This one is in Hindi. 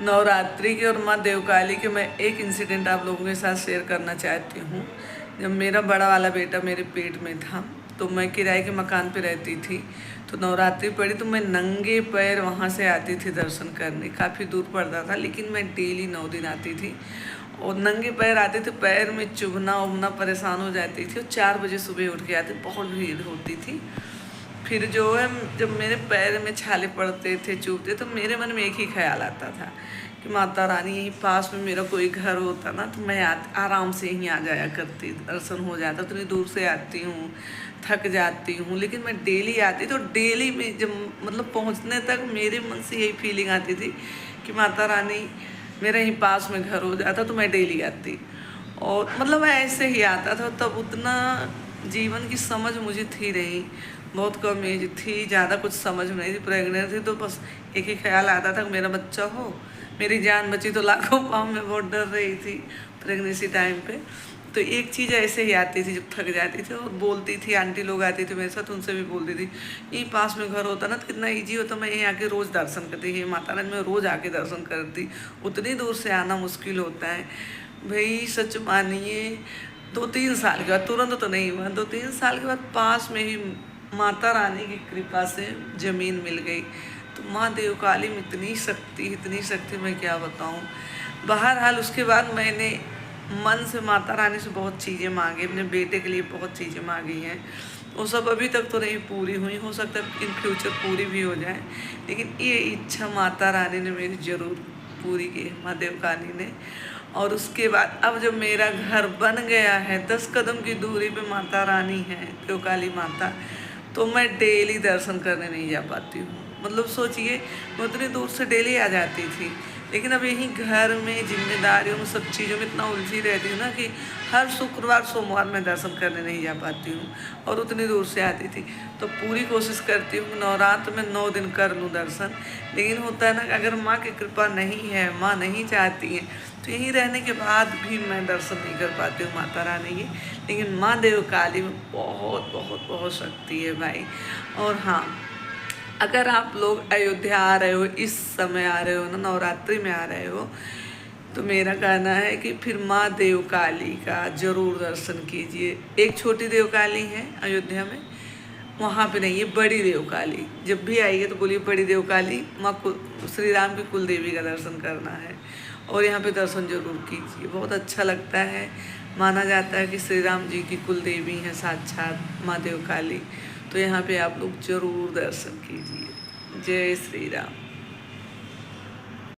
नवरात्रि के और माँ देवकाली के मैं एक इंसिडेंट आप लोगों के साथ शेयर करना चाहती हूँ। जब मेरा बड़ा वाला बेटा मेरे पेट में था तो मैं किराए के मकान पे रहती थी। तो नवरात्रि पड़ी तो मैं नंगे पैर वहाँ से आती थी दर्शन करने। काफ़ी दूर पड़ता था लेकिन मैं डेली 9 दिन आती थी और नंगे पैर आते थे। पैर में चुभना उभना परेशान हो जाती थी और 4 बजे सुबह उठ के आती। बहुत भीड़ होती थी। फिर जो है जब मेरे पैर में छाले पड़ते थे चुभते तो मेरे मन में एक ही ख्याल आता था कि माता रानी यहीं पास में मेरा कोई घर होता ना तो मैं आराम से यहीं आ जाया करती, दर्शन हो जाता। इतनी दूर से आती हूँ, थक जाती हूँ, लेकिन मैं डेली आती तो डेली में जब मतलब पहुँचने तक मेरे मन से यही फीलिंग आती थी कि माता रानी मेरा यहीं पास में घर हो जाता तो मैं डेली आती। और मतलब ऐसे ही आता था। तब उतना जीवन की समझ मुझे थी नहीं, बहुत कम एज थी, ज़्यादा कुछ समझ में नहीं थी। प्रेग्नेंट थी तो बस एक ही ख्याल आता था कि मेरा बच्चा हो, मेरी जान बची। तो लाखों पाँव में बहुत डर रही थी प्रेगनेंसी टाइम पे। तो एक चीज़ ऐसे ही आती थी जब थक जाती थी और बोलती थी, आंटी लोग आती थी मेरे साथ, उनसे भी बोलती थी यहीं पास में घर होता ना तो कितना ईजी होता, मैं यहीं आके रोज़ दर्शन करती। ये माता रानी मैं रोज़ आके दर्शन करती। उतनी दूर से आना मुश्किल होता है भाई, सच मानिए। 2-3 साल के बाद, तुरंत तो नहीं हुआ, 2-3 साल के बाद पास में ही माता रानी की कृपा से ज़मीन मिल गई। तो माँ देवकाली में इतनी शक्ति मैं क्या बताऊँ। बहरहाल उसके बाद मैंने मन से माता रानी से बहुत चीज़ें मांगी, अपने बेटे के लिए बहुत चीज़ें मांगी हैं। वो सब अभी तक तो नहीं पूरी हुई, हो सकता है इन फ्यूचर पूरी भी हो जाए, लेकिन ये इच्छा माता रानी ने मेरी ज़रूर पूरी की, माँ देवकाली ने। और उसके बाद अब जब मेरा घर बन गया है, 10 कदम की दूरी पे माता रानी है, देवकाली माता, तो मैं डेली दर्शन करने नहीं जा पाती हूँ। मतलब सोचिए, मैं उतनी दूर से डेली आ जाती थी, लेकिन अब यहीं घर में जिम्मेदारियों में सब चीज़ों में इतना उलझी रहती हूँ ना कि हर शुक्रवार सोमवार में दर्शन करने नहीं जा पाती हूँ और उतनी दूर से आती थी। तो पूरी कोशिश करती हूँ नवरात्र में 9 दिन कर लूँ दर्शन, लेकिन होता है ना कि अगर माँ की कृपा नहीं है, माँ नहीं चाहती है, तो यहीं रहने के बाद भी मैं दर्शन नहीं कर पाती हूँ माता रानी की। लेकिन माँ देवकाली में बहुत बहुत बहुत शक्ति है भाई। और हाँ, अगर आप लोग अयोध्या आ रहे हो, इस समय आ रहे हो ना, नवरात्रि में आ रहे हो, तो मेरा कहना है कि फिर माँ देवकाली का ज़रूर दर्शन कीजिए। एक छोटी देवकाली है अयोध्या में, वहाँ पे नहीं है, बड़ी देवकाली। जब भी आइए तो बोलिए बड़ी देवकाली माँ श्री राम की कुल देवी का दर्शन करना है और यहाँ पे दर्शन जरूर कीजिए। बहुत अच्छा लगता है। माना जाता है कि श्री राम जी की कुल देवी हैं साक्षात माँ देवकाली। तो यहाँ पे आप लोग जरूर दर्शन कीजिए। जय श्री राम।